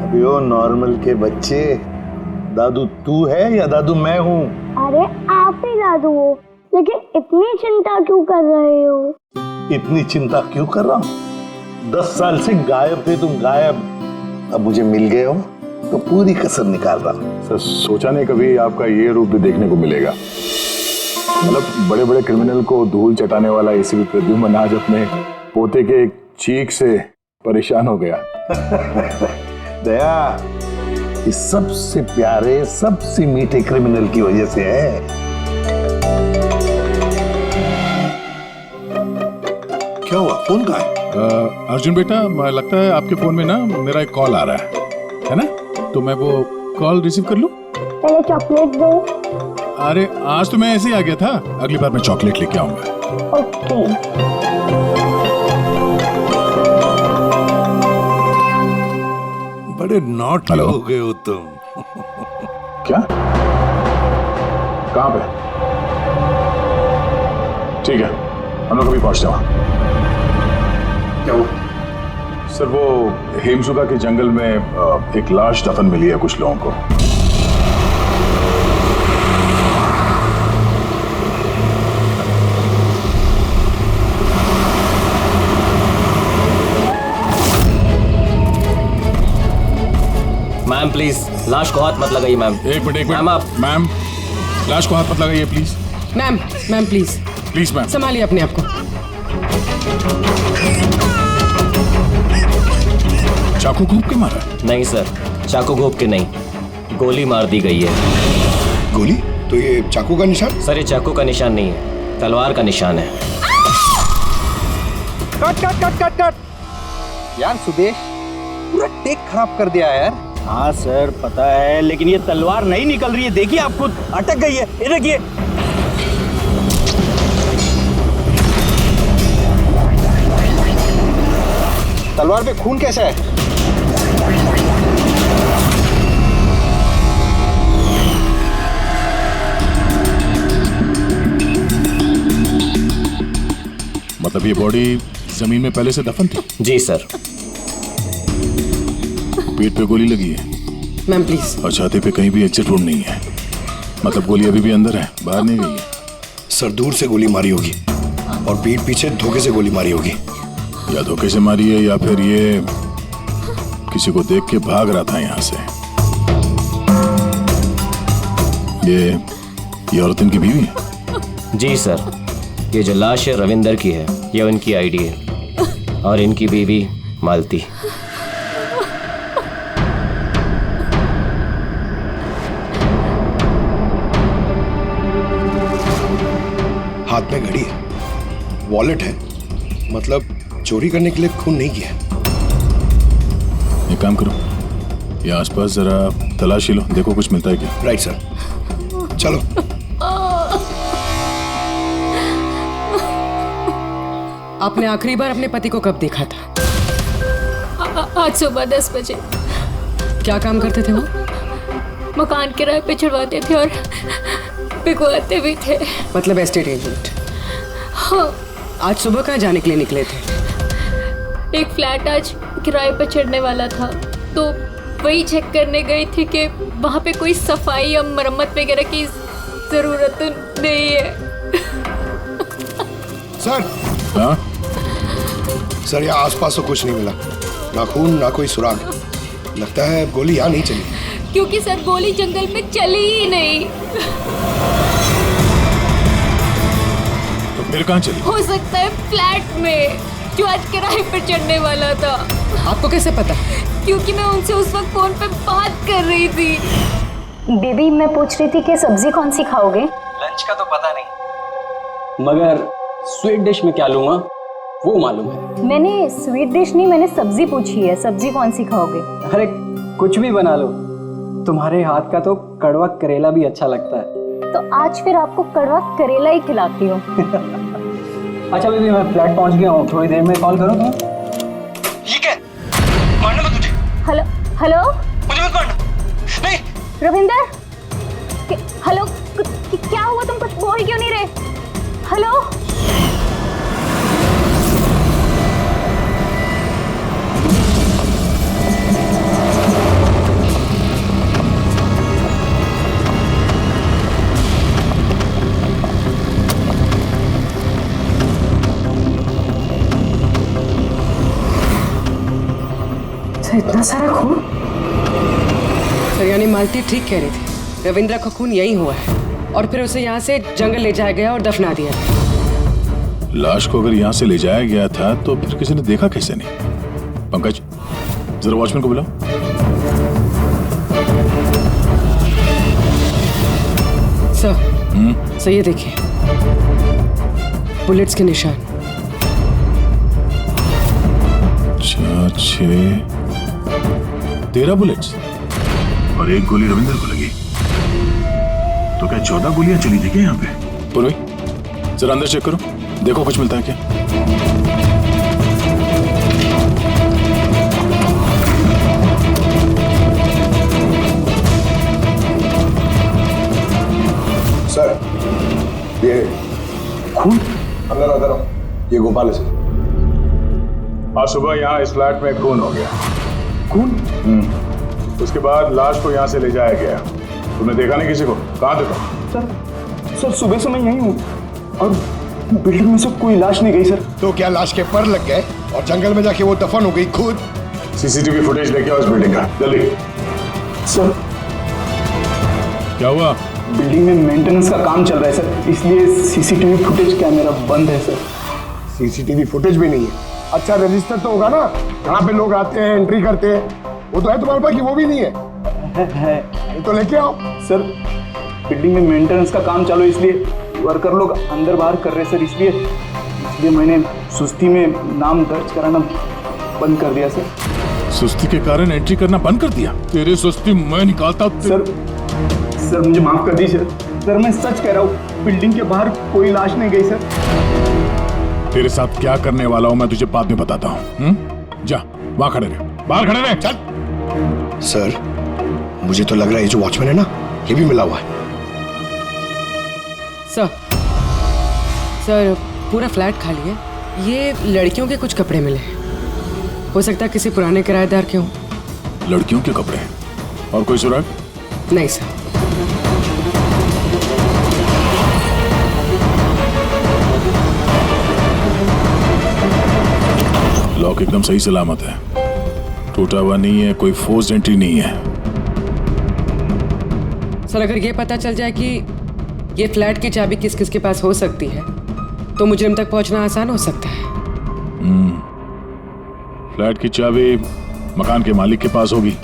अबे ओ नॉर्मल के बच्चे, दादू तू है या दादू मैं हूँ? अरे आप ही दादू हो, लेकिन इतनी चिंता क्यों कर रहे हो? इतनी चिंता क्यों कर रहा हूँ? 10 साल से गायब थे तुम, गायब। अब मुझे मिल गए हो तो पूरी कसर निकाल रहा हूँ। सर सोचा नहीं कभी आपका ये रूप भी देखने को मिलेगा। मतलब बड़े बड़े क्रिमिनल को धूल चटाने वाला एसीपी प्रद्युम्न आज अपने पोते के एक चीख से परेशान हो गया। दया, इस सबसे प्यारे सबसे मीठे क्रिमिनल की वजह से है। क्या हुआ, फोन कहाँ है? अर्जुन बेटा, लगता है आपके फोन में ना मेरा एक कॉल आ रहा है ना? तो मैं वो कॉल रिसीव कर लूं? पहले चॉकलेट दो। अरे आज तो मैं ऐसे ही आ गया था, अगली बार मैं चॉकलेट लेके आऊंगा। ओके। बड़े नॉटी हो गए हो तुम। क्या? कहाँ पे? ठीक है, हम लोग अभी पहुंचते हैं वहां। क्या हुआ? सर वो हेमसुगा के जंगल में एक लाश दफन मिली है कुछ लोगों को। मैम प्लीज लाश को हाथ मत लगाइए मैम। एक मिनट मैम आप। मैम लाश को हाथ मत लगाइए please. Ma'am please please ma'am संभालिए अपने आप को। चाकू घूप के मारा? नहीं सर, चाकू घोप के नहीं, गोली मार दी गई है। गोली? तो ये चाकू का निशान? सर ये चाकू का निशान नहीं है, तलवार का निशान है। Cut cut cut cut cut यार, सुदेश पूरा टेक खराब कर दिया यार। हाँ सर पता है, लेकिन ये तलवार नहीं निकल रही है। देखिए आप खुद, अटक गई है। ये देखिए। तलवार पे खून कैसा है? मतलब ये बॉडी जमीन में पहले से दफन थी? जी सर। पेट पे गोली लगी है मैम प्लीज। और छाती पे कहीं भी एग्जिट रूम नहीं है, मतलब गोली अभी भी अंदर है, बाहर नहीं गई है। सर दूर से गोली मारी होगी और पीठ पीछे धोखे से गोली मारी होगी। या धोखे से मारी है या फिर ये किसी को देख के भाग रहा था यहाँ से। ये औरत इनकी बीवी है? जी सर, ये जो लाश है रविंदर की है, ये उनकी आईडी है और इनकी बीवी मालती। हाथ में घड़ी है, वॉलेट है, मतलब चोरी करने के लिए खून नहीं किया। एक काम करो, ये आसपास जरा तलाशी लो, देखो कुछ मिलता है क्या। राइट सर, चलो। आपने आखिरी बार अपने पति को कब देखा था? आज सुबह 10 बजे। क्या काम करते थे वो? मकान किराए पे छुड़वाते थे और बिकवाते भी थे। मतलब एस्टेट एजेंट। हाँ। आज सुबह कहाँ जाने के लिए निकले थे? एक फ्लैट आज किराए पर चढ़ने वाला था, तो वही चेक करने गई थी कि वहाँ पे कोई सफाई या मरम्मत वगैरह की जरूरत नहीं है। सर। हाँ? सर यहाँ आसपास तो कुछ नहीं मिला, ना खून ना कोई सुराग। लगता है गोली यहाँ नहीं चली। क्योंकि सर गोली जंगल में चली ही नहीं। तो फिर कहाँ चली? हो सकता है फ्लैट में, जो आज किराए पर चढ़ने वाला था। आपको कैसे पता? क्योंकि मैं उनसे उस वक्त फोन पे बात कर रही थी। बेबी मैं पूछ रही थी कि सब्जी कौन सी खाओगे? लंच का तो पता नहीं, मगर स्वीट डिश में क्या लूंगा वो मालूम है। मैंने स्वीट डिश नहीं, मैंने सब्जी पूछी है, सब्जी कौन सी खाओगे? अरे कुछ भी बना लो, तुम्हारे हाथ का तो कड़वा करेला भी अच्छा लगता है। तो आज फिर आपको कड़वा करेला ही खिलाती हूँ। अच्छा बेबी, मैं फ्लैट पहुंच गया हूँ, थोड़ी देर में कॉल करूँ तुम्हें? ये क्या? मारना मत मुझे। हेलो हेलो, मुझे मत मारना। नहीं रविंदर। हेलो, क्या हुआ? तुम कुछ बोल क्यों नहीं रहे? हेलो। सर इतना सारा खून? सर यानी मालती ठीक कह रही थी, रविंद्र का खून यही हुआ है और फिर उसे यहाँ से जंगल ले जाया गया और दफना दिया। लाश को अगर यहाँ से ले जाया गया था तो फिर किसी ने देखा कैसे नहीं? पंकज, जरा वॉचमैन को बुलाओ। सर ये देखिए, बुलेट्स के निशान। 13 बुलेट्स और एक गोली रविंद्र को लगी। तो क्या 14 गोलियां चली थी क्या यहाँ पे? पूर्वी, जरा अंदर चेक करो, देखो कुछ मिलता है क्या। सर, ये खून अंदर अंदर आओ। ये गोपाल है सर। आज सुबह यहाँ इस फ्लैट में खून हो गया। खून? उसके बाद लाश को यहाँ से ले जाया गया। तुमने देखा नहीं किसी को? कहाँ देखा? सर सुबह से मैं यहीं हूँ और बिल्डिंग में से कोई लाश नहीं गई सर। तो क्या लाश के पर लग गए और जंगल में जाके वो दफन हो गई खुद? सीसीटीवी फुटेज लेके आओ इस बिल्डिंग का, जल्दी। सर क्या हुआ? बिल्डिंग में मेंटेनेंस का काम चल रहा है सर, इसलिए सीसीटीवी फुटेज कैमरा बंद है सर। सीसीटीवी फुटेज भी नहीं है। अच्छा रजिस्टर तो होगा ना, कहाँ पे लोग आते हैं, एंट्री करते हैं, वो तो है तुम्हारे पास कि वो भी नहीं है? तो लेके आओ। सर बिल्डिंग में मेंटेनेंस का काम चालू है, इसलिए वर्कर लोग अंदर बाहर कर रहे हैं सर, इसलिए मैंने सुस्ती में नाम दर्ज कराना बंद कर दिया सर। सुस्ती के कारण एंट्री करना बंद कर दिया? तेरे सुस्ती मैं निकालता हूँ। सर मुझे माफ कर दीजिए सर, मैं सच कह रहा हूँ, बिल्डिंग के बाहर कोई लाश नहीं गई सर। तेरे साथ क्या करने वाला हूँ मैं तुझे बाद में बताता हूँ। जा वहां खड़े रहे, बाहर खड़े रहे। चल। सर मुझे तो लग रहा है ये जो वॉचमैन है ना, ये भी मिला हुआ है। सर पूरा फ्लैट खाली है, ये लड़कियों के कुछ कपड़े मिले हैं, हो सकता है किसी पुराने किराएदार के हों। लड़कियों के कपड़े और कोई सुराग? नहीं सर। लॉक एकदम सही सलामत है, टूटा हुआ नहीं है, कोई फोर्स एंट्री नहीं है। सर अगर ये पता चल जाए कि ये फ्लैट की चाबी किस किस के पास हो सकती है तो मुजरिम तक पहुंचना आसान हो सकता है। फ्लैट की चाबी मकान के मालिक के पास होगी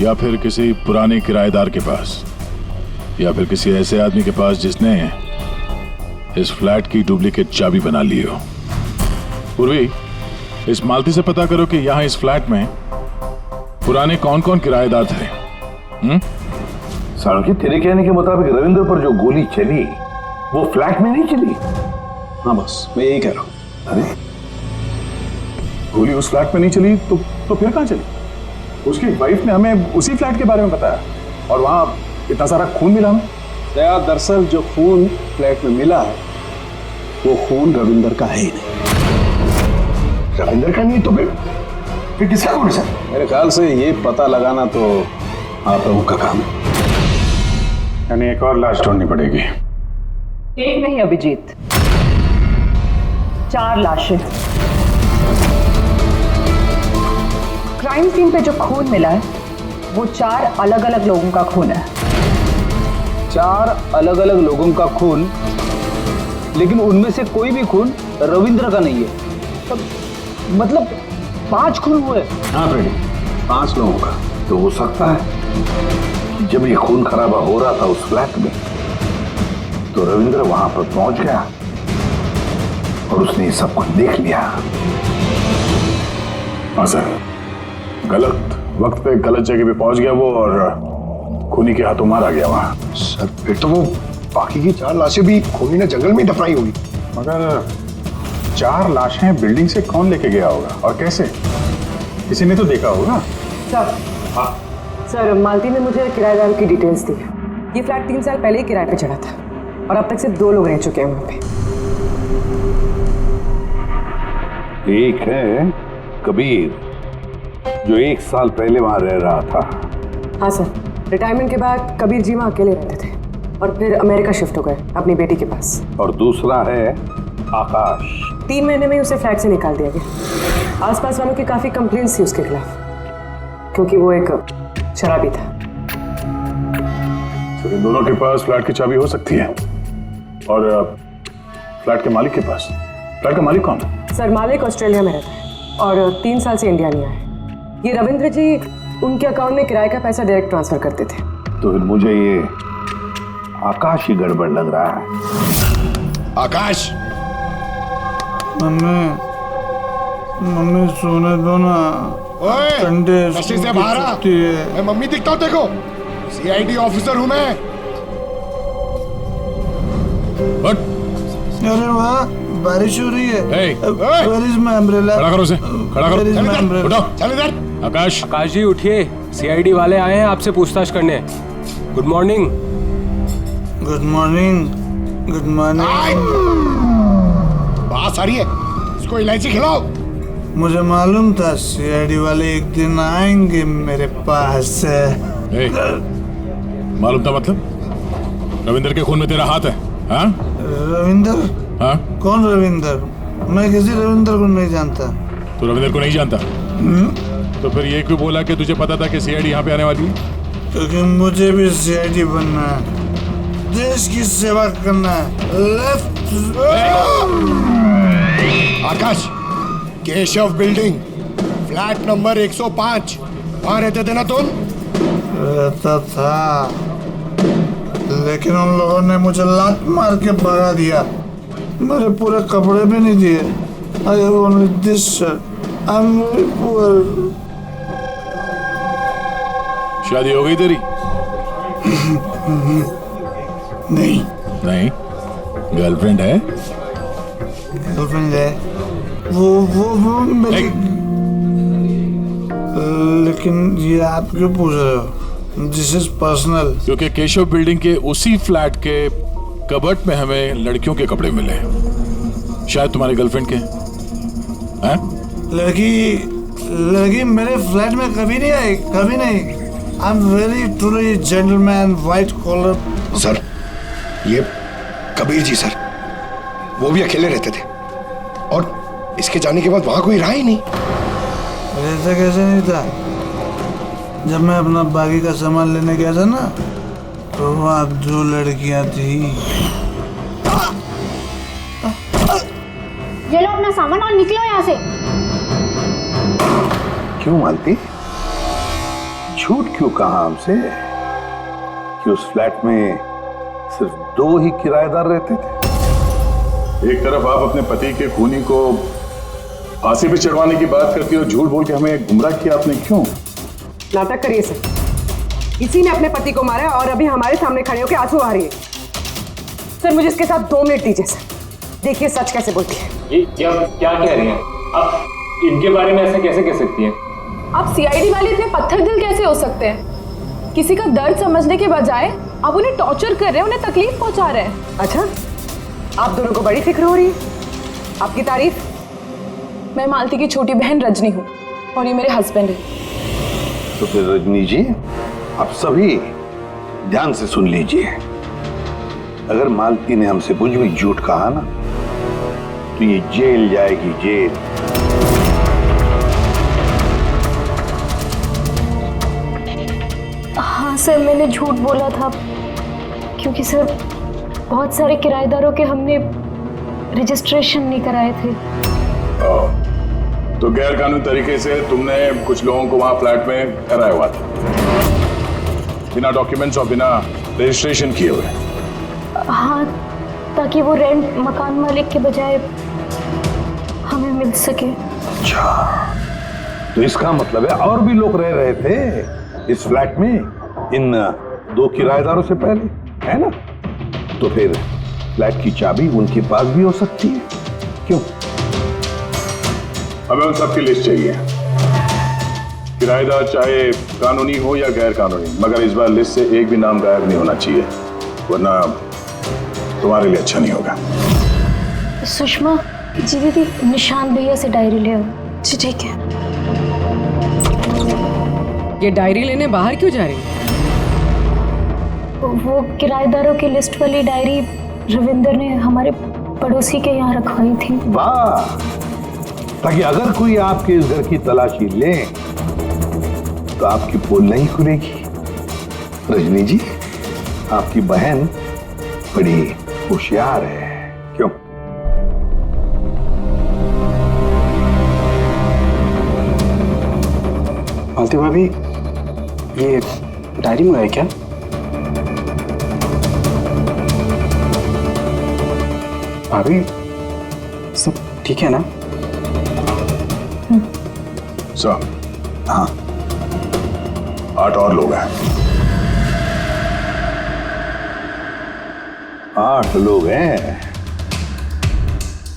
या फिर किसी पुराने किराएदार के पास या फिर किसी ऐसे आदमी के पास जिसने इस फ्लैट की डुप्लीकेट चाबी बना ली हो। पूर्वी, इस मालती से पता करो कि यहाँ इस फ्लैट में पुराने कौन कौन किराएदार थे। सालुंकी, तेरे कहने के मुताबिक रविंद्र पर जो गोली चली वो फ्लैट में नहीं चली? हाँ बस मैं यही कह रहा हूँ। अरे गोली उस फ्लैट में नहीं चली तो फिर कहाँ चली? उसकी वाइफ ने हमें उसी फ्लैट के बारे में बताया और वहाँ इतना सारा खून मिला हमें। दरअसल जो खून फ्लैट में मिला है वो खून रविंदर का है ही नहीं। रविंदर का नहीं तो फिर किसका खून है सर? मेरे ख्याल से ये पता लगाना तो आप लोगों का काम है। यानी एक और लाश ढूंढनी पड़ेगी। एक नहीं अभिजीत, 4 लाशें। क्राइम सीन पे जो खून मिला है वो 4 अलग अलग लोगों का खून है। 4 अलग अलग लोगों का खून, लेकिन उनमें से कोई भी खून रविंद्र का नहीं है। मतलब 5 खून हुए। हाँ फ्रेडी, 5 लोगों का। तो हो सकता है कि जब ये खून खराबा हो रहा था उस फ्लैट में तो रविंद्र वहां पर पहुंच गया और उसने सब कुछ देख लिया। हाँ सर, गलत वक्त पे गलत जगह पे पहुंच गया वो और खूनी के हाथों मारा गया वहां। सर फिर तो वो बाकी की 4 लाशें भी खूनी ने जंगल में दफनाई होगी। मगर 4 लाशें बिल्डिंग से कौन लेके गया होगा और कैसे? किसी ने तो देखा होगा। सर हाँ सर मालती ने मुझे किराएदार की डिटेल्स दी। ये फ्लैट 3 साल पहले ही किराए पे चढ़ा था और अब तक सिर्फ 2 लोग रह चुके हैं वहाँ पे। एक है कबीर जो 1 साल पहले वहां रह रहा था। हाँ सर, रिटायरमेंट के बाद कबीर जी वहाँ अकेले रहते थे और फिर अमेरिका शिफ्ट हो गए अपनी बेटी के पास। और दूसरा है आकाश। 3 महीने में ही उसे फ्लैट से निकाल दिया गया। आसपास वालों की काफी कंप्लेंट्स थी उसके खिलाफ। क्योंकि वो एक शराबी था। तो इन दोनों के पास फ्लैट की चाबी हो सकती है, और फ्लैट के मालिक के पास। फ्लैट का मालिक कौन है? सर, मालिक ऑस्ट्रेलिया में रहता है और 3 साल से इंडिया नहीं आया है। ये रविंद्र जी उनके अकाउंट में किराए का पैसा डायरेक्ट ट्रांसफर करते थे। तो फिर मुझे ये आकाश ही गड़बड़ लग रहा है। आकाश, मम्मी सोने दो ना। ओए, नशे से बाहर आ। मैं मम्मी दिखता हूँ देखो, सीआईडी ऑफिसर हूँ मैं। अरे वाह, बारिश हो रही है। Where is my umbrella? खड़ा करो उसे, खड़ा करो। Where is my umbrella? उठो। चल इधर। आकाश जी उठिए, सीआईडी वाले आए हैं आपसे पूछताछ करने। Good morning. Good morning, good morning. बात आ रही है, इसको इलायची खिलाओ। मुझे मालूम था सीआईडी वाले एक दिन आएंगे मेरे पास। मालूम था मतलब? रविंदर के खून में तेरा हाथ है? हाँ? रविंदर? हाँ? कौन रविंदर? मैं किसी रविंदर को नहीं जानता। तो रविंदर को नहीं जानता? तो फिर ये क्यों बोला कि तुझे पता था कि सीआईडी यहाँ पे आने वाली है? क्योंकि मुझे भी सीआईडी बनना है, देश की सेवा करना है। लेफ्ट। आकाश, केशव बिल्डिंग, फ्लैट नंबर 105, वहां रहते थे ना तुम? रहता था, लेकिन उन लोगों ने मुझे लात मार के भगा दिया। मेरे पूरे कपड़े भी नहीं दिए। I have only this shirt. I'm very poor. शादी हो गई तेरी? नहीं। नहीं? गर्लफ्रेंड है? गर्लफ्रेंड है, वो मेरी। लेकिन ये आप क्यों पूछ रहे हो? This is personal. क्योंकि केशव बिल्डिंग के उसी फ्लैट के कबर्ड में हमें लड़कियों के कपड़े मिले, शायद तुम्हारी गर्लफ्रेंड के हैं? लड़की मेरे फ्लैट में कभी नहीं आई, कभी नहीं। I am very truly gentleman, white collar. Sir, ये कबीर जी सर, वो भी अकेले रहते थे, और इसके जाने के बाद वहां कोई रहा ही नहीं। रहता कैसे नहीं था? जब मैं अपना बाकी का सामान लेने गया था ना, तो वहाँ 2 लड़कियां थी। ये लो अपना सामान और निकलो यहाँ से। क्यों मालती? झूठ क्यों कहा हमसे कि उस फ्लैट में सिर्फ 2 ही किराएदार रहते थे? एक तरफ आप अपने पति के खूनी को फांसी पे चढ़वाने की बात करती हो, झूठ बोल के हमें गुमराह किया आपने, क्यों? नाटक करिए सर, इसी ने अपने पति को मारा और अभी हमारे सामने खड़े होकर आंसू आ रही है। सर, मुझे इसके साथ 2 मिनट दीजिए सर, देखिए सच कैसे बोलती है। ये क्या कह रही हैं आप? इनके बारे में ऐसे कैसे कह सकती हैं? आप सीआईडी वाले इतने पत्थर दिल कैसे हो सकते हैं? किसी का दर्द समझने के बजाय आप उन्हें टॉर्चर कर रहे हैं, उन्हें तकलीफ पहुंचा रहे हैं। अच्छा, आप दोनों को बड़ी फिक्र हो रही है? आपकी तारीफ? मैं मालती की छोटी बहन रजनी हूँ और ये मेरे हस्बैंड है। तो फिर रजनी जी, आप सभी ध्यान से सुन लीजिए। अगर मालती ने हमसे कुछ भी झूठ कहा ना, तो ये जेल जाएगी, जेल। हाँ सर, मैंने झूठ बोला था क्योंकि सर बहुत सारे किराएदारों के हमने रजिस्ट्रेशन नहीं कराए थे। तो गैर कानूनी तरीके से तुमने कुछ लोगों को वहां फ्लैट में ठहराया हुआ था, बिना डॉक्यूमेंट्स और बिना रजिस्ट्रेशन किए हुए। हाँ, ताकि वो रेंट मकान मालिक के बजाय हमें मिल सके। अच्छा, तो इसका मतलब है और भी लोग रह रहे थे इस फ्लैट में इन 2 किराएदारों से पहले, है ना? तो फिर फ्लैट की चाबी उनके पास भी हो सकती है, क्यों? हमें उन सबकी लिस्ट चाहिए, किराएदार चाहे कानूनी हो या गैर कानूनी, मगर इस बार लिस्ट से एक भी नाम गायब नहीं होना चाहिए, वरना तुम्हारे लिए अच्छा नहीं होगा। सुषमा जी, दीदी निशांत भैया से डायरी ले आओ। जी ठीक है। ये डायरी लेने बाहर क्यों जा रही है? वो किराएदारों की लिस्ट वाली डायरी रविंदर ने हमारे पड़ोसी के यहाँ रखवाई थी। वाह, ताकि अगर कोई आपके इस घर की तलाशी ले तो तो आपकी पोल नहीं खुलेगी। रजनी जी, आपकी बहन बड़ी होशियार है, क्यों? मालती भाभी, ये डायरी मंगाई क्या? भाभी, सब ठीक है ना? सर, हाँ, 8 और लोग हैं। 8 लोग हैं।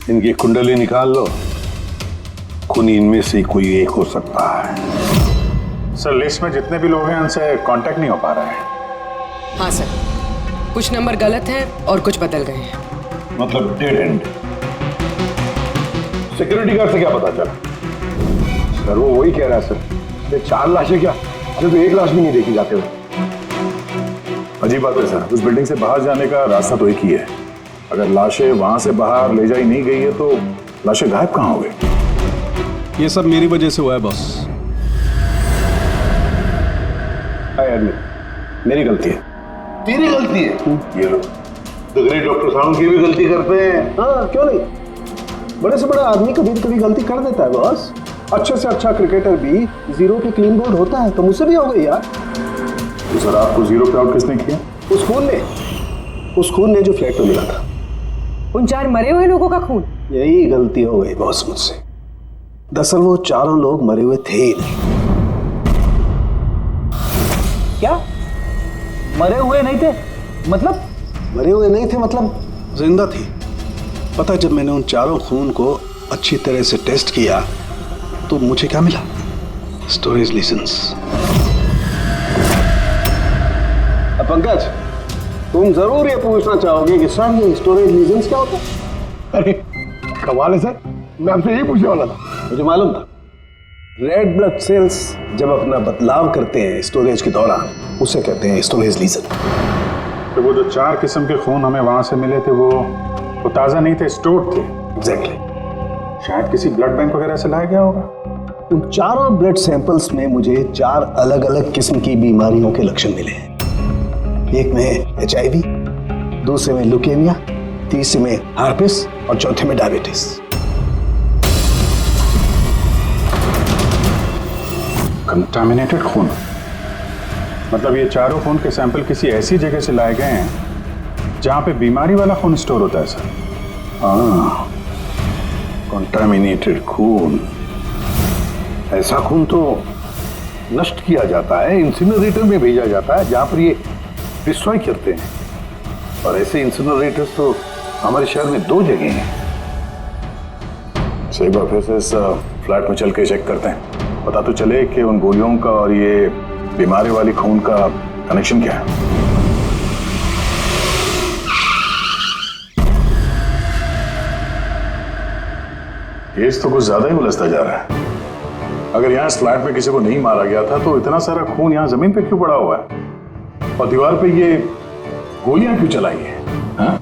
इनकी कुंडली निकाल लो, खूनी इनमें से कोई एक हो सकता है। सर, लिस्ट में जितने भी लोग हैं उनसे कांटेक्ट नहीं हो पा रहा है। हाँ सर, कुछ नंबर गलत हैं और कुछ बदल गए हैं। मतलब डेड एंड। सिक्योरिटी गार्ड से क्या पता चला? सर वो वही कह रहा है सर, ये 4 लाशें क्या, अरे तो 1 लाश भी नहीं देखी जाते हो। अजीब बात है सर, उस बिल्डिंग से बाहर जाने का रास्ता तो एक ही है। अगर लाशें वहां से बाहर ले जाई नहीं गई है तो लाशें गायब कहाँ हो गई? ये सब मेरी वजह से हुआ है बॉस। मेरी गलती है। तेरी गलती है? ये लो, तो ग्रेट डॉक्टर साहब की भी गलती करते हैं। हाँ क्यों नहीं, बड़े से बड़ा आदमी कभी कभी गलती कर देता है बॉस। अच्छे से अच्छा क्रिकेटर भी 0 पे क्लीन बोल्ड होता है, तो मुझसे भी हो गई यार। तो सर आपको 0 पे आउट किसने किया? उस खून ने जो फ्लैट में मिला था। उन 4 मरे हुए लोगों का खून। यही गलती हो गई बॉस मुझसे। दरअसल वो 4 लोग मरे हुए थे ही नहीं। क्या? मरे हुए नहीं थे? मतलब? मरे हुए नहीं थे मतलब जिंदा थी। पता है, जब मैंने उन 4 खून को अच्छी तरह से टेस्ट किया तो मुझे क्या मिला? स्टोरेज लीजेंस। पंकज, तुम जरूर ये पूछना चाहोगे कि सर ये स्टोरेज लीजेंस क्या होता है? अरे कमाल है सर, मैं आपसे यही पूछने वाला था। मुझे मालूम था। रेड ब्लड सेल्स जब अपना बदलाव करते हैं स्टोरेज के दौरान, उसे कहते हैं स्टोरेज लीजन। तो वो जो 4 किस्म के खून हमें वहां से मिले थे वो ताजा नहीं थे, स्टोर्ड थे। एग्जैक्टली। शायद किसी ब्लड बैंक वगैरह से लाया गया होगा। उन 4 ब्लड सैंपल्स में मुझे 4 अलग अलग किस्म की बीमारियों के लक्षण मिले हैं। एक में HIV, दूसरे में ल्यूकेमिया, तीसरे में हार्पिस और चौथे में डायबिटीज। कंटामिनेटेड खून, मतलब ये 4 खून के सैंपल किसी ऐसी जगह से लाए गए हैं जहां पे बीमारी वाला खून स्टोर होता है सर। हाँ, कंटामिनेटेड खून। ऐसा खून तो नष्ट किया जाता है, इंसिनरेटर में भेजा जाता है जहां पर ये डिस्ट्रॉय करते हैं। और ऐसे इंसिनरेटर्स तो हमारे शहर में 2 जगह हैं। सही बात है, इस फ्लैट में चल के चेक करते हैं, पता तो चले कि उन गोलियों का और ये बीमारी वाली खून का कनेक्शन क्या है। केस तो कुछ ज्यादा ही उलझता जा रहा है। अगर यहाँ इस फ्लैट में किसी को नहीं मारा गया था तो इतना सारा खून यहाँ जमीन पे क्यों पड़ा हुआ है और दीवार पे ये गोलियां क्यों चलाई हैं? हाँ?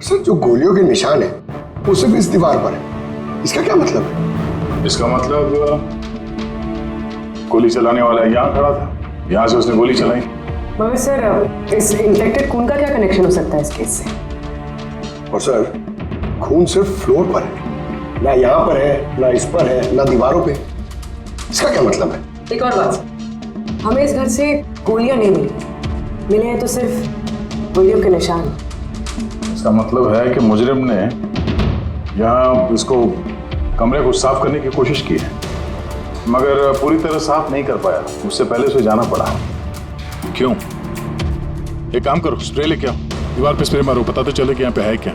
सर जो गोलियों के निशान है वो सिर्फ इस दीवार पर है, इसका क्या मतलब है? इसका मतलब गोली चलाने वाला यहाँ खड़ा था, यहाँ से उसने गोली चलाई। मगर सर इस इन्फेक्टेड खून का क्या कनेक्शन हो सकता है इस केस से? और सर खून सिर्फ फ्लोर पर है, ना यहाँ पर है, ना इस पर है, ना दीवारों पे। इसका क्या मतलब है? एक और बात, हमें इस घर से गोलियां नहीं मिले हैं तो सिर्फ गोलियों के निशान। इसका मतलब है कि मुजरिम ने यहाँ इसको कमरे को साफ करने की कोशिश की है मगर पूरी तरह साफ नहीं कर पाया, उससे पहले उसे जाना पड़ा। क्यों? एक काम करो, स्प्रे लेके आओ, दीवार पे स्प्रे मारो, पता तो चले कि यहाँ पे है क्या।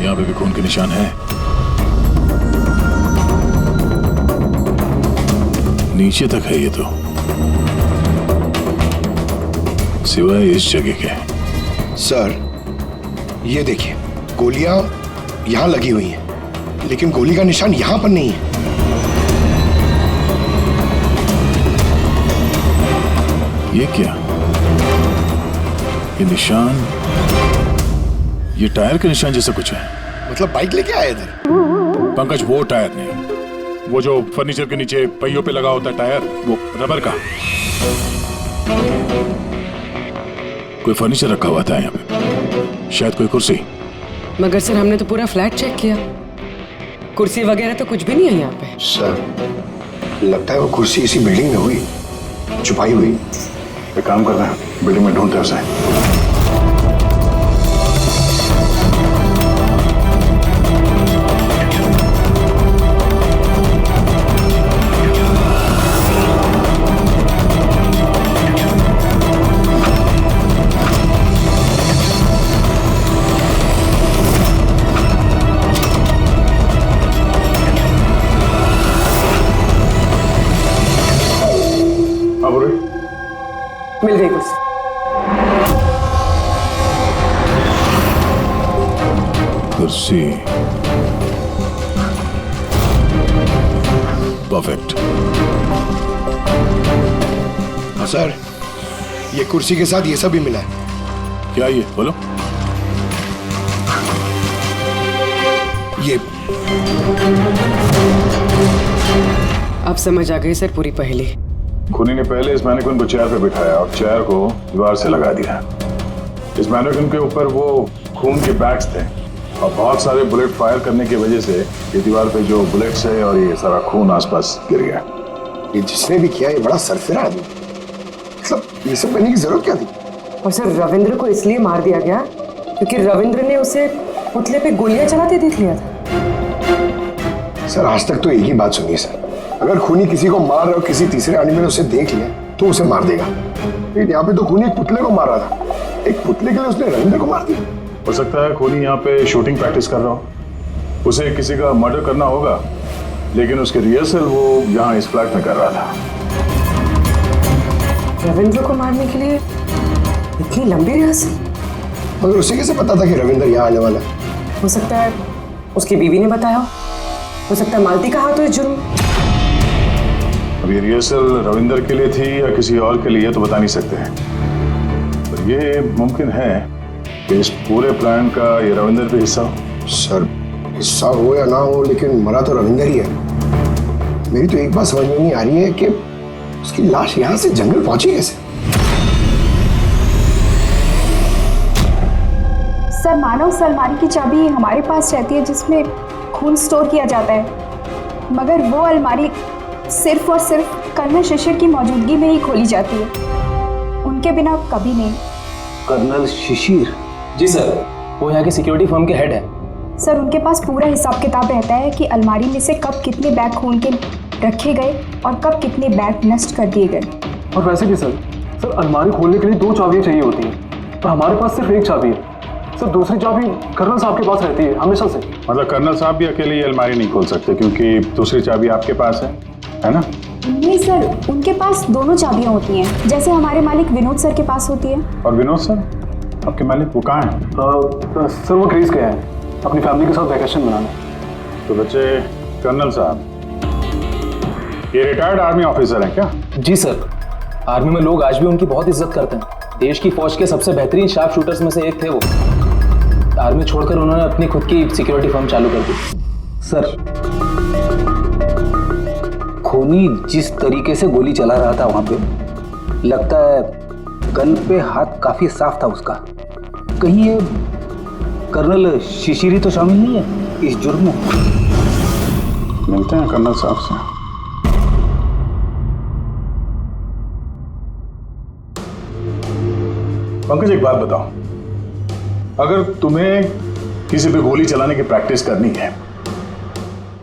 यहाँ पे भी खून के निशान है, नीचे तक है ये तो, सिवाय इस जगह के। सर ये देखिए, गोलियां यहां लगी हुई हैं, लेकिन गोली का निशान यहां पर नहीं है। ये क्या? ये निशान, ये टायर के निशान जैसा कुछ है। मतलब बाइक लेके आए इधर? पंकज, वो टायर नहीं, वो जो फर्नीचर के नीचे पहियों पे लगा होता है टायर, वो रबर का। कोई फर्नीचर रखा हुआ था यहाँ पे, शायद कोई कुर्सी। मगर सर हमने तो पूरा फ्लैट चेक किया, कुर्सी वगैरह तो कुछ भी नहीं है यहाँ पे। सर लगता है वो कुर्सी इसी बिल्डिंग में हुई, छुपाई हुई। एक काम कर रहे हैं, बिल्डिंग में ढूंढते हैं उसे। मिल गई कुर्सी। कुर्सी परफेक्ट। हाँ सर, ये कुर्सी के साथ ये सब भी मिला है। क्या ये बोलो? ये अब समझ आ गई सर पूरी पहेली। खूनी ने पहले इस मैनिक्विन को चेयर पे बिठाया और चेयर को दीवार से लगा दिया। इस मैनिक्विन के ऊपर वो खून के बैग्स थे और बहुत सारे बुलेट फायर करने की वजह से ये दीवार पे जो बुलेट्स है और ये सारा खून आसपास गिर गया। ये जिसने भी किया ये बड़ा सरफिरा आदमी, मतलब ये सब करने की जरूरत क्या थी? और सर रविंद्र को इसलिए मार दिया गया क्योंकि रविंद्र ने उसे पुतले पे गोलियां चलाते देख लिया था। सर आज तक तो एक ही बात सुनी है सर, अगर खूनी किसी को मार रहा हो, किसी तीसरे आदमी ने उसे देख लिया तो उसे मार देगा। लेकिन यहाँ पे तो खूनी एक पुतले को मार रहा था, एक पुतले के लिए उसने रविंद्र को मार दिया। हो सकता है खूनी यहाँ पे शूटिंग प्रैक्टिस कर रहा हो, उसे किसी का मर्डर करना होगा, लेकिन उसके रिहर्सल वो यहाँ इस फ्लैट में कर रहा था। रविंद्र को मारने के लिए इतनी लंबी रिहर्सल? मगर उसे कैसे पता था कि रविंद्र यहाँ आने वाला है? हो सकता है उसकी बीवी ने बताया हो सकता है मालती का हाथ हो इस जुर्म। अब ये रिहर्सल रविंद्र के लिए थी या किसी और के लिए तो बता नहीं सकते हैं, पर ये मुमकिन है कि इस पूरे प्लान का ये रविंद्र भी हिस्सा हो। सर हिस्सा हो या ना हो, लेकिन मरा तो रविंद्र ही है। मेरी तो एक बात समझ में नहीं आ रही है कि उसकी लाश यहाँ से जंगल पहुंची कैसे? सर मानो उस अलमारी की चाबी हमारे पास रहती है जिसमें खून स्टोर किया जाता है, मगर वो अलमारी सिर्फ और सिर्फ कर्नल शिशिर की मौजूदगी में ही खोली जाती है, उनके बिना कभी नहीं। कर्नल शिशिर? जी सर, वो यहाँ के सिक्योरिटी फर्म के हेड है। सर उनके पास पूरा हिसाब किताब रहता है कि अलमारी में से कब कितने बैग खून के रखे गए और कब कितने बैग नष्ट कर दिए गए। और वैसे भी सर अलमारी खोलने के लिए 2 चाबियां चाहिए होती हैं, पर हमारे पास सिर्फ 1 चाबी है। सर दूसरी चाबी कर्नल साहब के पास रहती है हमेशा से। मतलब कर्नल साहब भी अकेले ये अलमारी नहीं खोल सकते क्योंकि दूसरी चाबी आपके पास है ना? नहीं सर, उनके पास दोनों चाबियां होती हैं, जैसे हमारे मालिक विनोद सर के पास होती है। और विनोद सर आपके मालिक वो कहाँ हैं? सर वो ग्रीस गए हैं अपनी फैमिली के साथ वैकेशन मनाने। तो बच्चे कर्नल साहब ये रिटायर्ड आर्मी ऑफिसर हैं क्या? जी सर, आर्मी में लोग आज भी उनकी बहुत इज्जत करते हैं। देश की फौज के सबसे बेहतरीन शार्प शूटर्स में से एक थे वो। आर्मी छोड़कर उन्होंने अपनी खुद की सिक्योरिटी फर्म चालू कर दी। सर खूनी जिस तरीके से गोली चला रहा था वहां पे, लगता है गन पे हाथ काफी साफ था उसका। कहीं ये कर्नल शिशिरी तो शामिल नहीं है इस जुर्म में? मिलते हैं कर्नल साहब से। पंकज एक बात बताओ, अगर तुम्हें किसी पे गोली चलाने की प्रैक्टिस करनी है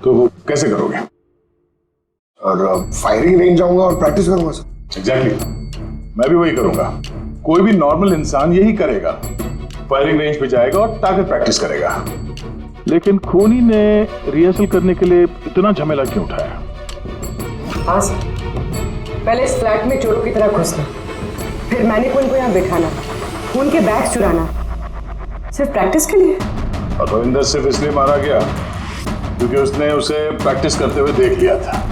तो वो कैसे करोगे? और फायरिंग रेंज जाऊंगा और प्रैक्टिस करूंगा सर। एग्जैक्टली, मैं भी वही करूंगा। कोई भी नॉर्मल इंसान यही करेगा, फायरिंग रेंज पे जाएगा और टारगेट प्रैक्टिस करेगा। लेकिन खूनी ने रिहर्सल करने के लिए इतना झमेला क्यों उठाया? हाँ सर, पहले इस फ्लैट में चोरों की तरह घुसना, फिर मैनिक्विन को यहाँ बिठाना, खून के बैग चुराना, सिर्फ प्रैक्टिस के लिए। और रविंदर सिर्फ इसलिए मारा गया क्योंकि उसने उसे प्रैक्टिस करते हुए देख लिया था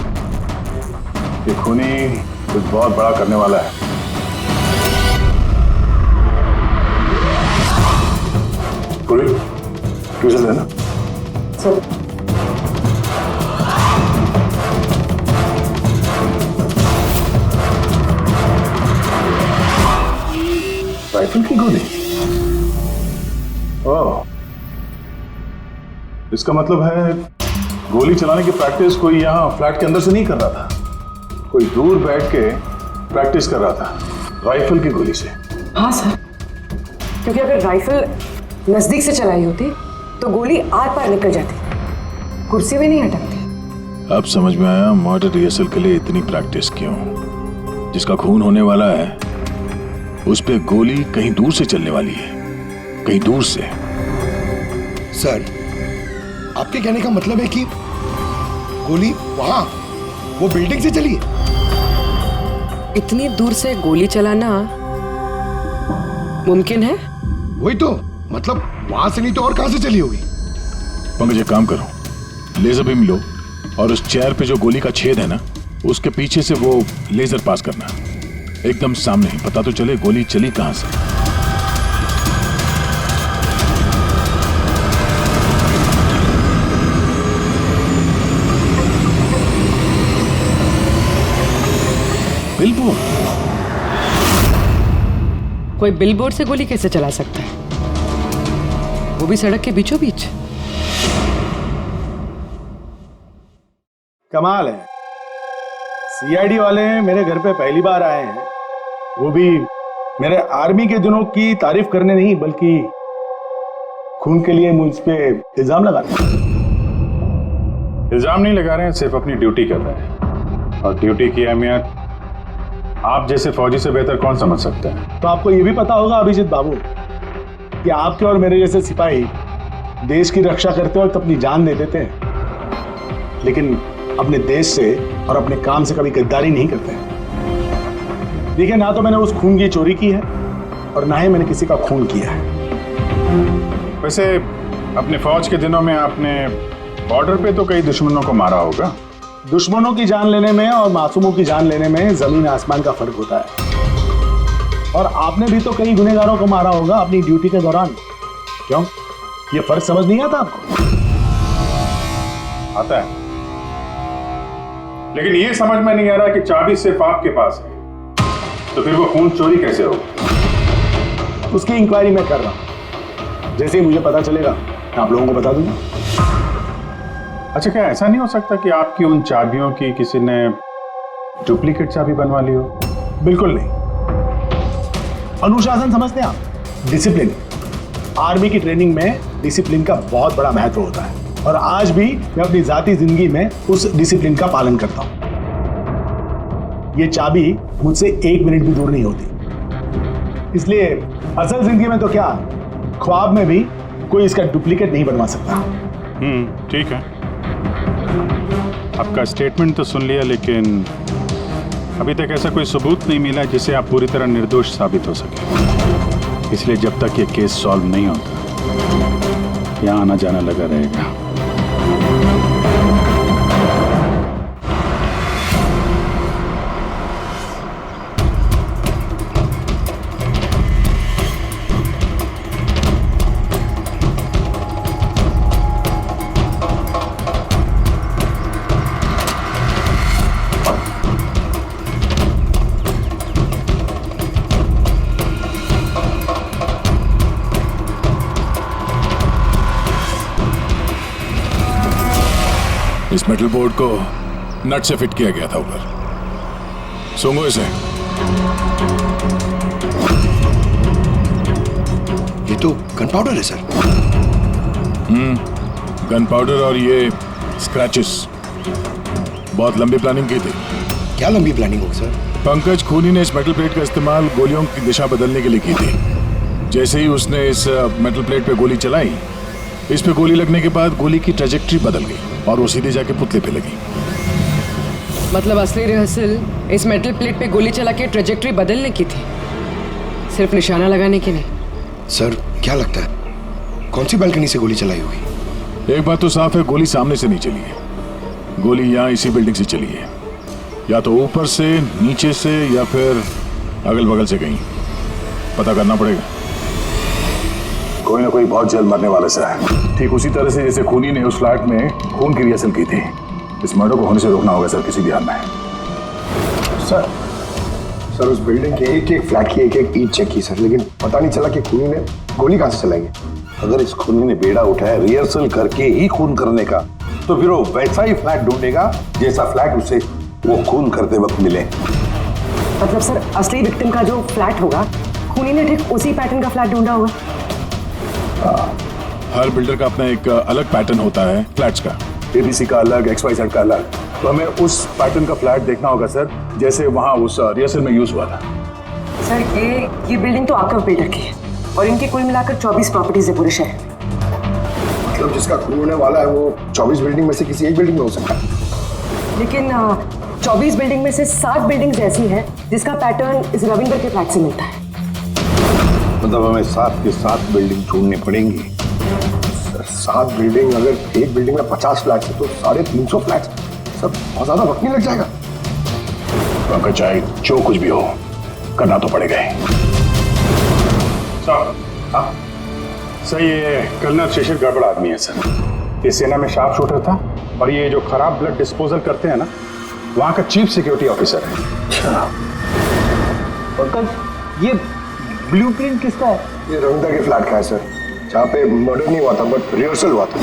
कि खूनी कुछ बहुत बड़ा करने वाला है। विजल है ना? सर राइफल की गोली? ओह, इसका मतलब है गोली चलाने की प्रैक्टिस कोई यहाँ फ्लैट के अंदर से नहीं कर रहा था, कोई दूर बैठ के प्रैक्टिस कर रहा था राइफल की गोली से। हाँ सर, क्योंकि अगर राइफल नजदीक से चलाई होती तो गोली आर पार निकल जाती, कुर्सी भी नहीं हटकती। अब समझ में आया मर्डर रिहर्सल के लिए इतनी प्रैक्टिस क्यों। जिसका खून होने वाला है उस पे गोली कहीं दूर से चलने वाली है, कहीं दूर से। सर, आपके कहने का मतलब है कि गोली वहां वो बिल्डिंग से चली है? इतनी दूर से गोली चलाना मुमकिन है? वही तो, मतलब वहां से नहीं तो और कहां से चली होगी? पंकज एक काम करो, लेजर बीम लो और उस चेयर पे जो गोली का छेद है ना उसके पीछे से वो लेजर पास करना, एकदम सामने, पता तो चले गोली चली कहां से। बिलबोर्ड? कोई बिलबोर्ड से गोली कैसे चला सकता है, वो भी सड़क के बीचों बीच? कमाल है, सीआईडी वाले मेरे घर पे पहली बार आए हैं, वो भी मेरे आर्मी के दिनों की तारीफ करने नहीं बल्कि खून के लिए मुझ पे इल्जाम लगा रहे हैं। इल्जाम नहीं लगा रहे हैं, सिर्फ अपनी ड्यूटी कर रहे हैं, और ड्यूटी की अहमियत आप जैसे फौजी से बेहतर कौन समझ सकता है। तो आपको ये भी पता होगा अभिजीत बाबू कि आपके और मेरे जैसे सिपाही देश की रक्षा करते वक्त अपनी जान दे देते हैं, लेकिन अपने देश से और अपने काम से कभी गद्दारी नहीं करते हैं। देखिए, ना तो मैंने उस खून की चोरी की है और ना ही मैंने किसी का खून किया है। वैसे अपने फौज के दिनों में आपने बॉर्डर पे तो कई दुश्मनों को मारा होगा। दुश्मनों की जान लेने में और मासूमों की जान लेने में जमीन आसमान का फर्क होता है, और आपने भी तो कई गुनहगारों को मारा होगा अपनी ड्यूटी के दौरान। क्यों, ये फर्क समझ नहीं आता आपको? आता है, लेकिन ये समझ में नहीं आ रहा कि चाबी सिर्फ आपके पास है, तो फिर वो खून चोरी कैसे होगा? उसकी इंक्वायरी मैं कर रहा हूं, जैसे ही मुझे पता चलेगा मैं आप लोगों को बता दूंगा। अच्छा, क्या ऐसा नहीं हो सकता कि आपकी उन चाबियों की किसी ने डुप्लीकेट चाबी बनवा ली हो? बिल्कुल नहीं। अनुशासन समझते हैं आप? डिसिप्लिन। आर्मी की ट्रेनिंग में डिसिप्लिन का बहुत बड़ा महत्व होता है, और आज भी मैं अपनी जाती जिंदगी में उस डिसिप्लिन का पालन करता हूं। ये चाबी मुझसे 1 मिनट भी दूर नहीं होती, इसलिए असल जिंदगी में तो क्या, ख्वाब में भी कोई इसका डुप्लीकेट नहीं बनवा सकता। ठीक है, आपका स्टेटमेंट तो सुन लिया, लेकिन अभी तक ऐसा कोई सबूत नहीं मिला जिससे आप पूरी तरह निर्दोष साबित हो सके। इसलिए जब तक ये केस सॉल्व नहीं होता, यहाँ आना जाना लगा रहेगा। इस मेटल बोर्ड को नट से फिट किया गया था ऊपर। सूंघो इसे। ये तो गन पाउडर है सर। गन पाउडर और ये स्क्रैचेस। बहुत लंबी प्लानिंग की थी। क्या लंबी प्लानिंग होगी सर? पंकज खूनी ने इस मेटल प्लेट का इस्तेमाल गोलियों की दिशा बदलने के लिए की थी। जैसे ही उसने इस मेटल प्लेट पे गोली चलाई, इस पे गोली लगने के बाद गोली की ट्रैजेक्टरी बदल गई और वो सीधे जाके पुतले पे लगी। मतलब असली रिहर्सल इस मेटल प्लेट पे गोली चला के ट्रैजेक्टरी बदलने की थी, सिर्फ निशाना लगाने की नहीं। सर, क्या लगता है कौन सी बालकनी से गोली चलाई होगी? एक बात तो साफ है, गोली सामने से नहीं चली है। गोली यहाँ इसी बिल्डिंग से चली है, या तो ऊपर से, नीचे से, या फिर अगल बगल से कहीं। पता करना पड़ेगा। कोई ना कोई बहुत जल्द मरने वाले से है। ठीक उसी तरह से जैसे खूनी ने उस फ्लैट में खून की रिहर्सल की थी। इस मर्डर को होने से रोकना होगा सर किसी भी हाल में। सर उस बिल्डिंग के एक एक फ्लैट की एक एक ईंट चेक की सर, लेकिन पता नहीं चला कि खूनी ने गोली कहां से चलाई। अगर इस खूनी ने बेड़ा उठाया रिहर्सल करके ही खून करने का, तो फिर वो वैसा ही फ्लैट ढूंढेगा जैसा फ्लैट उसे वो खून करते वक्त मिले। मतलब सर असली विक्टिम का जो फ्लैट होगा, खूनी ने ठीक उसी पैटर्न का फ्लैट ढूंढा होगा। हर बिल्डर का अपना एक अलग पैटर्न होता है फ्लैट्स का। एबीसी का अलग, XYZ का अलग। तो हमें उस पैटर्न का फ्लैट देखना होगा सर, जैसे वहां उस रिहर्सल में यूज हुआ था। सर ये बिल्डिंग तो आकव बिल्डर की है और इनकी कुल मिलाकर 24 प्रॉपर्टीज है पूरे शहर में। मतलब जिसका खून होने वाला है वो 24 बिल्डिंग में से किसी एक बिल्डिंग में हो सकता है। लेकिन 24 बिल्डिंग में से 7 बिल्डिंग्स ऐसी हैं जिसका पैटर्न इस रविंदर के फ्लैट से मिलता है। मतलब हमें 7 के 7 बिल्डिंग ढूंढनी पड़ेंगी। 7 बिल्डिंग, अगर एक बिल्डिंग में 50 फ्लैट है तो 350 फ्लैट, सब बहुत ज्यादा वक्त नहीं लग जाएगा। अगर चाहे जो कुछ भी हो करना तो पड़ेगा ही। सर ये कर्नल शिशिर गड़बड़ आदमी है सर। ये सेना में शार्प शूटर था और ये जो खराब ब्लड डिस्पोजल करते हैं ना, वहां का चीफ सिक्योरिटी ऑफिसर है। अच्छा पंकज, ये ब्लूप्रिंट किसका है? ये रविंदर के फ्लैट का है सर, जहाँ पे मर्डर नहीं हुआ था बट रिहर्सल हुआ था।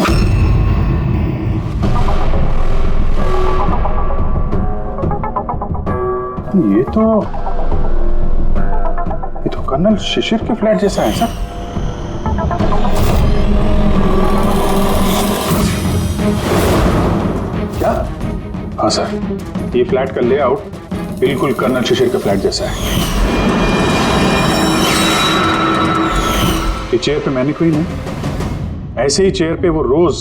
ये तो कर्नल शिशिर के फ्लैट जैसा है सर। क्या? हाँ सर, ये फ्लैट का लेआउट बिल्कुल कर्नल शिशिर के फ्लैट जैसा है। ये चेयर पे मैनिक्वीन है, ऐसे ही चेयर पे वो रोज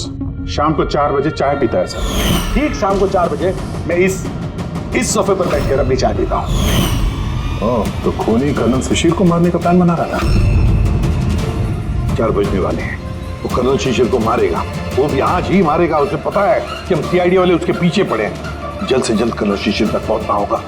शाम को 4 बजे चाय पीता है सर। ठीक शाम को 4 बजे मैं इस सोफे पर बैठकर अपनी चाय पीता हूँ। तो खूनी कर्नल शिशिर को मारने का प्लान बना रहा था। 4 बजने वाले हैं, वो कर्नल शिशिर को मारेगा, वो भी आज ही मारेगा। उसे पता है कि हम CID वाले उसके पीछे पड़े हैं। जल्द से जल्द कर्नल शिशिर तक पहुंचना होगा।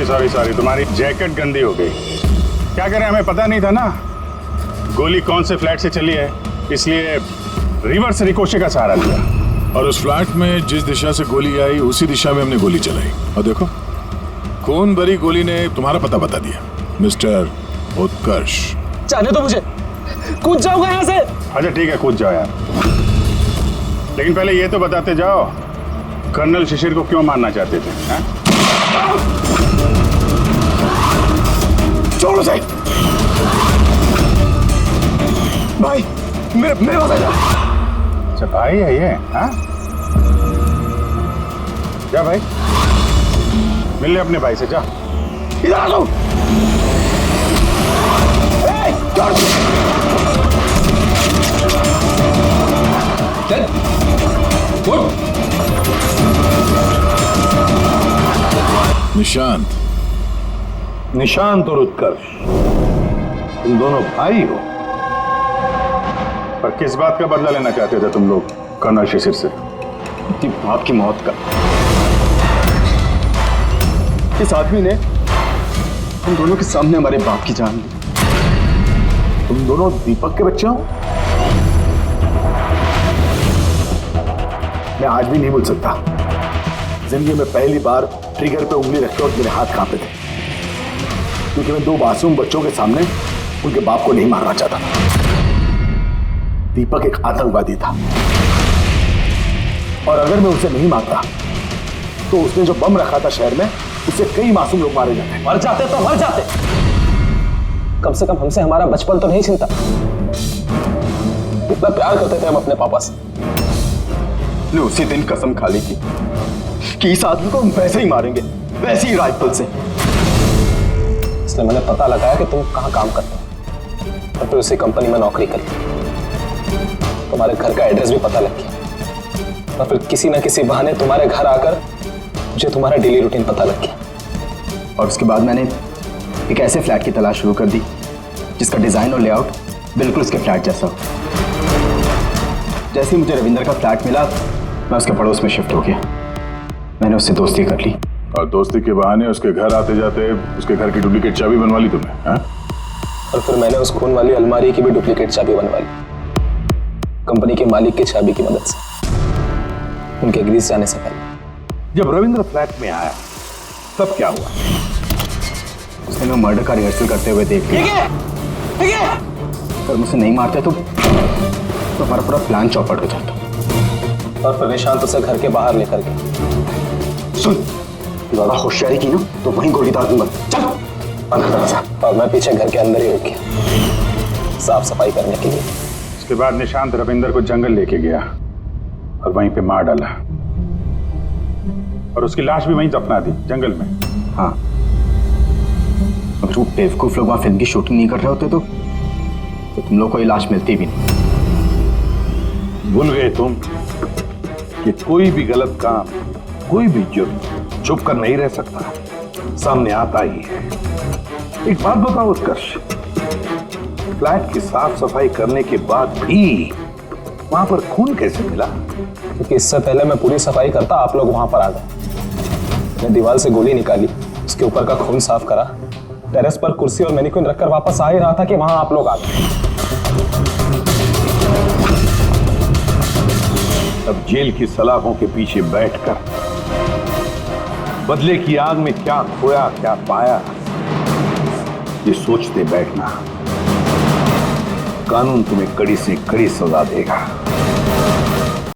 सॉरी तुम्हारी जैकेट गंदी हो गई। क्या करें, हमें पता नहीं था ना गोली कौन से फ्लैट से चली है, इसलिए रिवर्स रिकोशे का सहारा लिया। और उस फ्लैट में जिस दिशा से गोली आई उसी दिशा में हमने गोली चलाई और देखो खून भरी गोली ने तुम्हारा पता बता दिया। मिस्टर उत्कर्ष, जाने दो मुझे, कूद जाऊंगा यहाँ से। अच्छा ठीक है, कूद जाओ यार, लेकिन पहले ये तो बताते जाओ कर्नल शिशिर को क्यों मारना चाहते थे? छोड़ो साहब, भाई मेरे पास आ जा। अच्छा भाई है ये? हाँ जा भाई, मिल ले अपने भाई से, जा। इधर आ जाओ। चल निशांत और उत्कर्ष, तुम दोनों भाई हो। पर किस बात का बदला लेना चाहते थे तुम लोग कर्नल शिशिर से? कि बाप की मौत का। इस आदमी ने हम दोनों के सामने हमारे बाप की जान ली। तुम दोनों दीपक के बच्चे हो? मैं आज भी नहीं भूल सकता, जिंदगी में पहली बार ट्रिगर पे उंगली रखे और मेरे हाथ कांपे थे, क्योंकि मैं दो मासूम बच्चों के सामने उनके बाप को नहीं मारना चाहता था। दीपक एक आतंकवादी था और अगर मैं उसे नहीं मारता तो उसने जो बम रखा था शहर में, उससे कई मासूम लोग मारे जाते। मर जाते तो मर जाते, कम से कम हमसे हमारा बचपन तो नहीं छीनता। इतना प्यार करते थे हम अपने पापा से। ने उसी दिन कसम खा ली थी कि इस आदमी को हम वैसे ही मारेंगे, वैसे ही राइफल से। इसलिए मैंने पता लगाया कि तुम कहाँ काम करते हो और फिर उसी कंपनी में नौकरी करती। तुम्हारे घर का एड्रेस भी पता लग गया और फिर किसी ना किसी बहाने तुम्हारे घर आकर मुझे तुम्हारा डेली रूटीन पता लग गया। और उसके बाद मैंने एक ऐसे फ्लैट की तलाश शुरू कर दी जिसका डिजाइन और लेआउट बिल्कुल उसके फ्लैट जैसा हो। जैसे ही मुझे रविंदर का फ्लैट मिला, मैं उसके पड़ोस में शिफ्ट हो गया। मैंने उससे दोस्ती कर ली और दोस्ती के बहाने उसके घर आते जाते उसके घर की डुप्लीकेट चाबी बनवा ली तुमने? हाँ? और फिर मैंने उस खून वाली अलमारी की भी डुप्लीकेट चाबी बनवा ली, कंपनी के मालिक की चाबी की मदद से, उनके ग्रीस जाने से पहले। जब रविंद्र फ्लैट में आया तब क्या हुआ? उसने मैं मर्डर का रिहर्सल करते हुए देख लिया। अगर मुझे नहीं मारते तो हमारा पूरा प्लान चौपट हो जाता। और फिर निशांत उसे घर के बाहर लेकर गया। सुन, ज्यादा होशियारी की ना तो वहीं गोली दाग दूंगा। चल। और मैं पीछे घर के अंदर ही रुक गया साफ सफाई करने के लिए। उसके बाद निशांत रविंदर को जंगल लेके गया और वहीं पे मार डाला और उसकी लाश भी वहीं दफना दी जंगल में। हाँ, अगर वो बेवकूफ लोग वहां फिल्म की शूटिंग नहीं कर रहे होते तो तुम लोग को ये लाश मिलती भी नहीं। भूल गए तुम कि कोई भी गलत काम, कोई भी जुर्म छुप कर नहीं रह सकता, सामने आता ही है। एक बात बताओ उत्कर्ष, फ्लैट की साफ सफाई करने के बाद भी वहां पर खून कैसे मिला? क्योंकि इससे पहले मैं पूरी सफाई करता आप लोग वहां पर आ गए। मैं दीवार से गोली निकाली, उसके ऊपर का खून साफ करा, टेरेस पर कुर्सी और मैनिक्विन रखकर वापस आ ही रहा था कि वहां आप लोग आ गए। अब जेल की सलाखों के पीछे बैठकर बदले की आग में क्या खोया क्या पाया, ये सोचते बैठना, कानून तुम्हें कड़ी से कड़ी सजा देगा।